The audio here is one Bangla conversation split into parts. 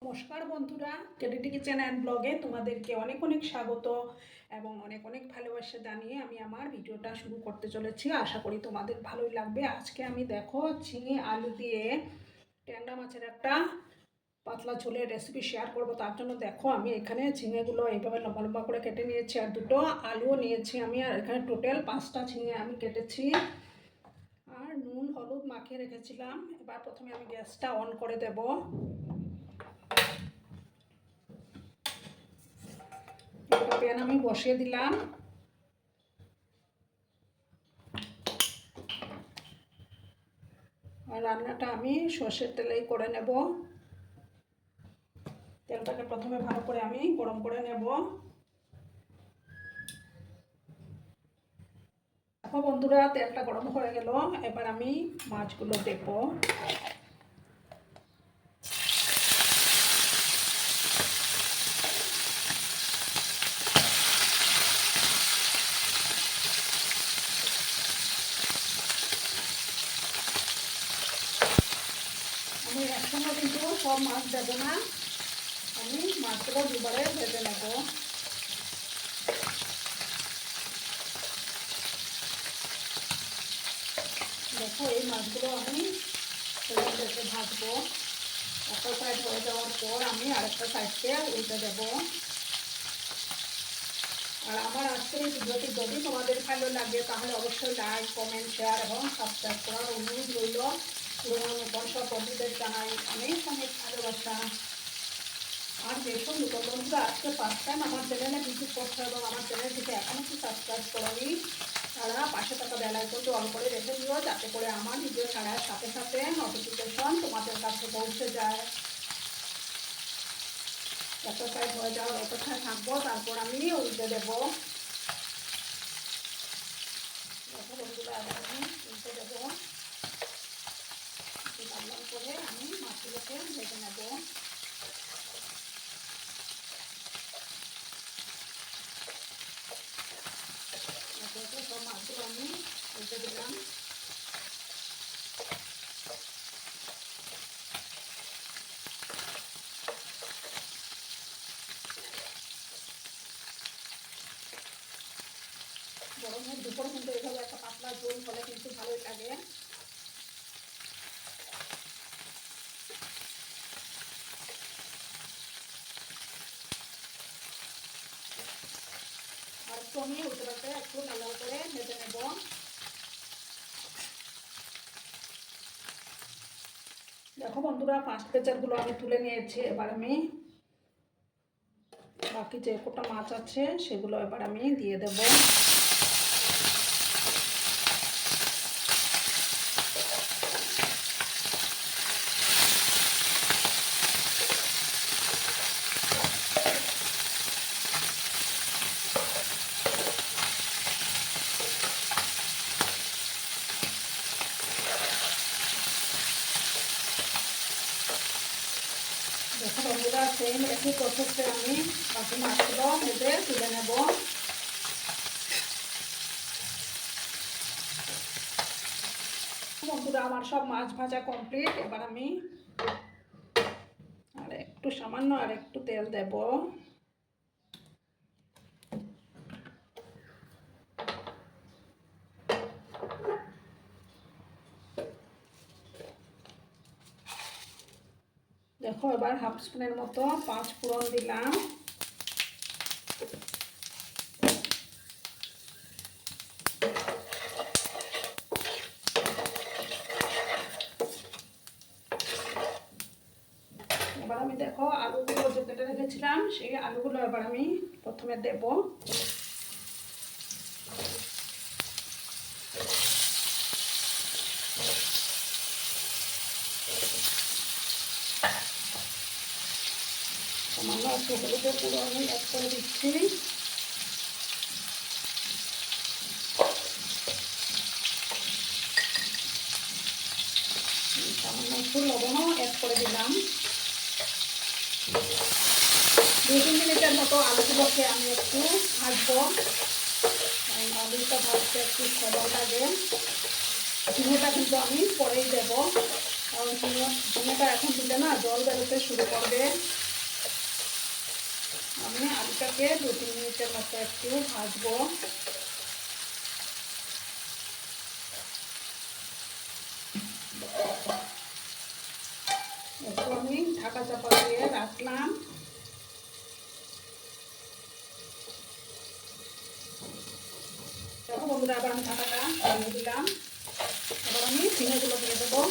নমস্কার বন্ধুরা, কেডিটি কিচেন অ্যান্ড ব্লগে তোমাদেরকে অনেক অনেক স্বাগত এবং অনেক অনেক ভালোবাসা জানিয়ে আমি আমার ভিডিওটা শুরু করতে চলেছি। আশা করি তোমাদের ভালোই লাগবে। আজকে আমি দেখো ঝিঙে আলু দিয়ে ট্যাংরা মাছের একটা পাতলা ঝোলের রেসিপি শেয়ার করব। তার জন্য দেখো আমি এখানে ঝিঙেগুলো এইভাবে লম্বা লম্বা করে কেটে নিয়েছি আর দুটো আলুও নিয়েছি আমি। আর এখানে টোটাল 5টা ঝিঙে আমি কেটেছি আর নুন হলুদ মাখিয়ে রেখেছিলাম। এবার প্রথমে আমি গ্যাসটা অন করে দেব। প্যান আমি বসিয়ে দিলাম। আর রান্নাটা আমি সর্ষের তেলেই করে নেব। তেলটাকে প্রথমে ভালো করে আমি গরম করে নেব। দেখো বন্ধুরা, তেলটা গরম হয়ে গেল। এবার আমি মাছগুলো দেব। আমি একসঙ্গে কিন্তু সব মাছ দেবো না, আমি মাছগুলো দুবারে ভেজে নেব। দেখো এই মাছগুলো আমি ভেজে ভাজবো। একটা সাইড হয়ে যাওয়ার পর আমি আরেকটা সাইডকে উল্টে দেবো। আর আমার আজকের এই ভিডিওটি যদি তোমাদের ভালো লাগে তাহলে অবশ্যই লাইক কমেন্ট শেয়ার এবং সাবস্ক্রাইব করার অনুরোধ রইল। পুরোনো নতুন সব বন্ধুদের জানাই অনেক অনেক ভালোবাসা। আর যেসব নতুন বন্ধুরা আজকে ফার্স্ট টাইম আমার চ্যানেলে ভিজিট করছে এবং আমার চ্যানেলটিকে এখনও কি সাবস্ক্রাইব করেনি, তারা পাশে থাকা বেল আইকনটি অন করে রেখে দিও, যাতে করে আমার ভিডিও ছাড়ার সাথে সাথে নোটিফিকেশন তোমাদের কাছে পৌঁছে যায়। একটা সাইড হয়ে যাওয়ার অপেক্ষায় থাকবো, তারপর আমি উল্টে দেবো। বন্ধুরা আবার আমি উল্টে দেবো। লাল করে আমি মাছগুলোকে ভেজে নেব। সব মাছগুলো আমি উল্টে দিলাম। গরমের দুপুর কিন্তু এভাবে একটা পাতলা ঝোল হলে কিন্তু ভালোই লাগে। আর একটু আমি উল্টে পাল্টে একটু লাল লাল করে ভেজে নেব। দেখো বন্ধুরা, ফার্স্ট পেঁচারগুলো আমি তুলে নিয়েছি। এবার আমি বাকি যে কটা মাছ আছে সেগুলো এবার আমি দিয়ে দেব। দেখো বন্ধুরা, সেম একই প্রসেসে আমি বাকি মাছগুলো ভেজে তুলে নেব। বন্ধুরা, আমার সব মাছ ভাজা কমপ্লিট। এবার আমি আর একটু সামান্য আর একটু তেল দেব। দেখো এবার হাফ স্পুনের মতো 5 ফোড়ন দিলাম। এবার আমি দেখো আলুগুলো যে কেটে রেখেছিলাম সেই আলুগুলো এবার আমি প্রথমে দেব। সামান্য একটু হলুদের গুঁড়ো আমি অ্যাড করে দিচ্ছি। সামান্য একটু লবণও অ্যাড করে দিলাম। 2-3 মিনিটের মতো আলুগুলোকে আমি একটু ভাজবো। আলুটা ভাজতে একটু সময় লাগে। ঝিঙেটা কিন্তু আমি পরেই দেব। কারণ ঝিঙেটা এখন দিলে না জল বেরোতে শুরু করবে। আমি আলুটাকে 2-3 মিনিটের মতো একটু ভাজবো। একটু আমি ঢাকা চাপা দিয়ে রাখলাম। দেখো বন্ধুরা, আবার আমি ঢাকাটা লাগিয়ে দিলাম। এবার আমি ঝিঙেগুলো দিয়ে দেবো।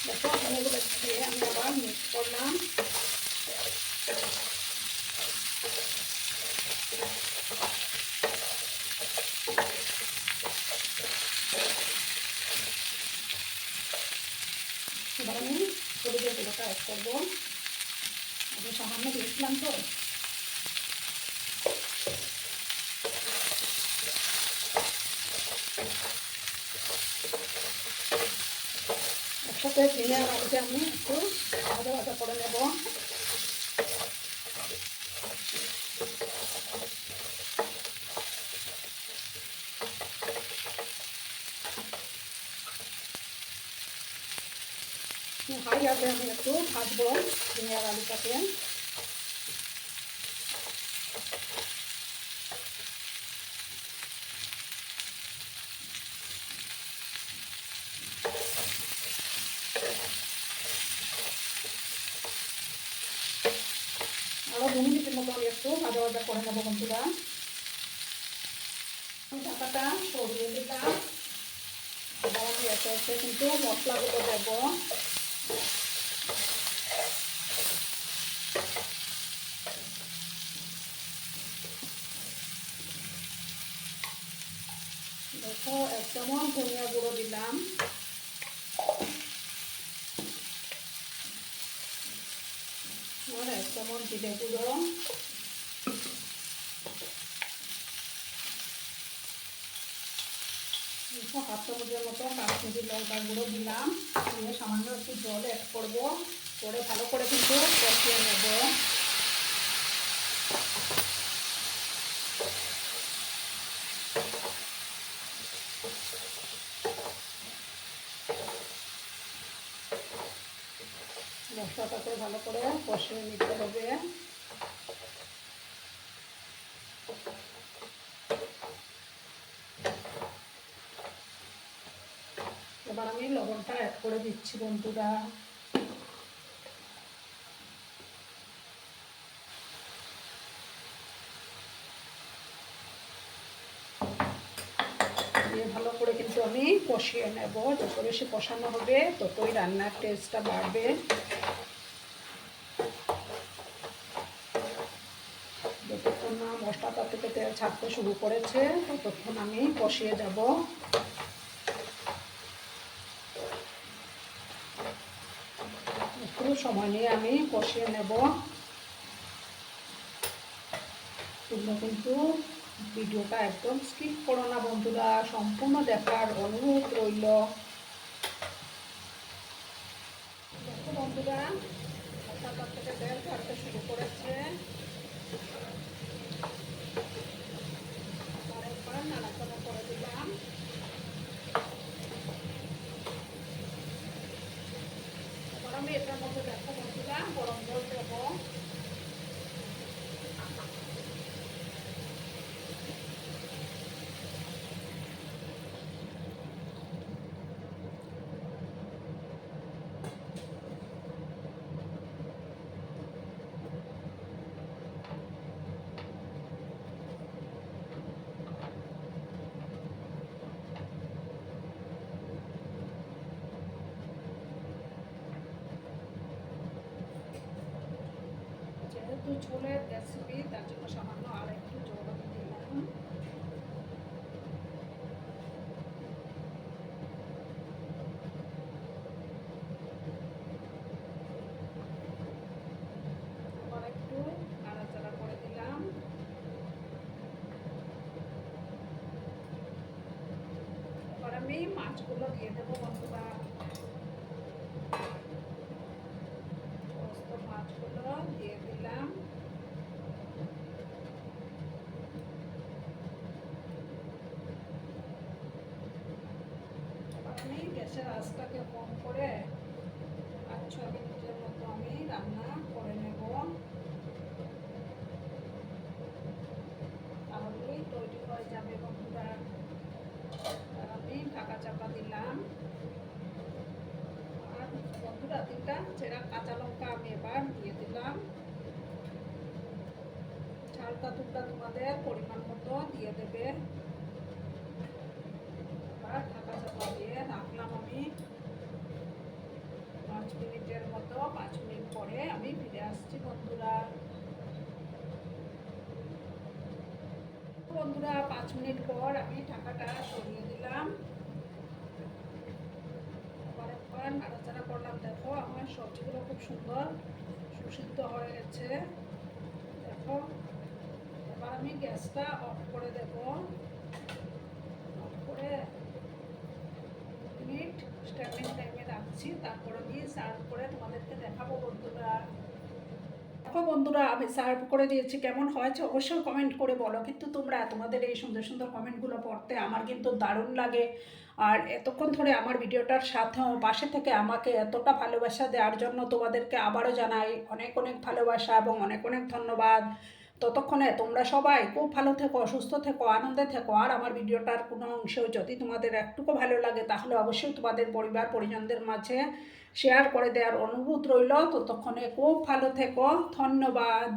দেখো ঝিঙেগুলো দিয়ে আমি আবার মিক্স করলাম। এবার আমি হলুদের গুঁড়োটা অ্যাড করবো। আমি সামান্য দিয়েছিলাম তো। একসাথে ঝিঙে আর আলুতে আমি একটু ভাজা ভাজা করে নেব। হাই আছে আমি একটু ভাজবো ঝিঙে আর আলুটাকে। আরো 2 মিনিটের মতো আমি একটু ভাজা ভাজা করে নেবো বন্ধুরা। ঢাকাটা সরিয়ে দিলাম। আবার আমি এসে এসে কিন্তু মশলাগুলো দেবো। দেখো 1 চামচ ধনিয়া গুঁড়ো দিলাম। আর 1 চামচ জিরে গুঁড়ো। হাফ চামচের মতো কাশ্মীরি লঙ্কার গুঁড়ো দিলাম। দিয়ে সামান্য একটু জল অ্যাড করবো। করে ভালো করে কিন্তু কষিয়ে নেব। মশলাটাকে ভালো করে কষিয়ে নিতে হবে। এবার আমি লবণটা অ্যাড করে দিচ্ছি বন্ধুরা। দিয়ে ভালো করে কিন্তু আমি কষিয়ে নেব। যত বেশি কষানো হবে ততই রান্নার টেস্টটা বাড়বে। যতক্ষণ না মশলাটা থেকে তেল ছাড়তে শুরু করেছে ততক্ষণ আমি কষিয়ে যাব। একটু সময় নিয়ে আমি কষিয়ে নেব। তোমরা কিন্তু ভিডিওটা একদম স্কিপ করো না বন্ধুরা, সম্পূর্ণ দেখার অনুরোধ রইল। দেখো বন্ধুরা, মশলাটা থেকে তেল ছাড়তে শুরু করেছে। আরেকবার নাড়াচাড়া করে দিলাম। এবার আমি এটার মধ্যে দেখো বন্ধুরা গরম জল দেবো। যেহেতু ঝোলের রেসিপি তার জন্য সামান্য আর একটু জল আমি দিলাম। আবার একটু নাড়াচাড়া করে দিলাম। এবার আমি মাছগুলো দিয়ে দেবো বন্ধুরা। মাছগুলো দিয়ে গ্যাসের আঁচটাকে কম করে 5-6 মিনিটের মতো আমি রান্না করে নেব, তাহলেই তৈরি হয়ে যাবে বন্ধুরা। আর আমি ঢাকা চাপা দিলাম। আর বন্ধুরা 3টা চেরা কাঁচা লঙ্কা আমি এবার দিয়ে দিলাম। ঝালটা তোমরা তোমাদের পরিমাণ মতো দিয়ে দেবে। এবার ঢাকা চাপা দিয়ে রাখলাম আমি 5 মিনিটের মতো। 5 মিনিট পরে আমি ফিরে আসছি বন্ধুরা। বন্ধুরা 5 মিনিট পর আমি ঢাকাটা সরিয়ে দিলাম। আবার একবার নাড়াচাড়া করলাম। দেখো আমার সবজিগুলো খুব সুন্দর সুসিদ্ধ হয়ে গেছে। দেখো এবার আমি গ্যাসটা অফ করে দেব। অফ করে 2 মিনিট স্ট্যান্ডিং টাইমে রাখছি, তারপর আমি সার্ভ করে তোমাদেরকে দেখাবো বন্ধুরা। দেখো বন্ধুরা আমি সার্ভ করে দিয়েছি, কেমন হয়েছে অবশ্যই কমেন্ট করে বলো। কিন্তু তোমরা তোমাদের এই সুন্দর সুন্দর কমেন্টগুলো পড়তে আমার কিন্তু দারুণ লাগে। আর এতক্ষণ ধরে আমার ভিডিওটার সাথেও পাশে থেকে আমাকে এতটা ভালোবাসা দেওয়ার জন্য তোমাদেরকে আবারও জানাই অনেক অনেক ভালোবাসা এবং অনেক অনেক ধন্যবাদ। ততক্ষণে তোমরা সবাই খুব ভালো থেকো, সুস্থ থেকো, আনন্দে থেকো। আর আমার ভিডিওটার কোনো অংশেও যদি তোমাদের একটুকু ভালো লাগে তাহলে অবশ্যই তোমাদের পরিবার পরিজনদের মাঝে শেয়ার করে দেওয়ার অনুরোধ রইল। ততক্ষণে খুব ভালো থেকো, ধন্যবাদ।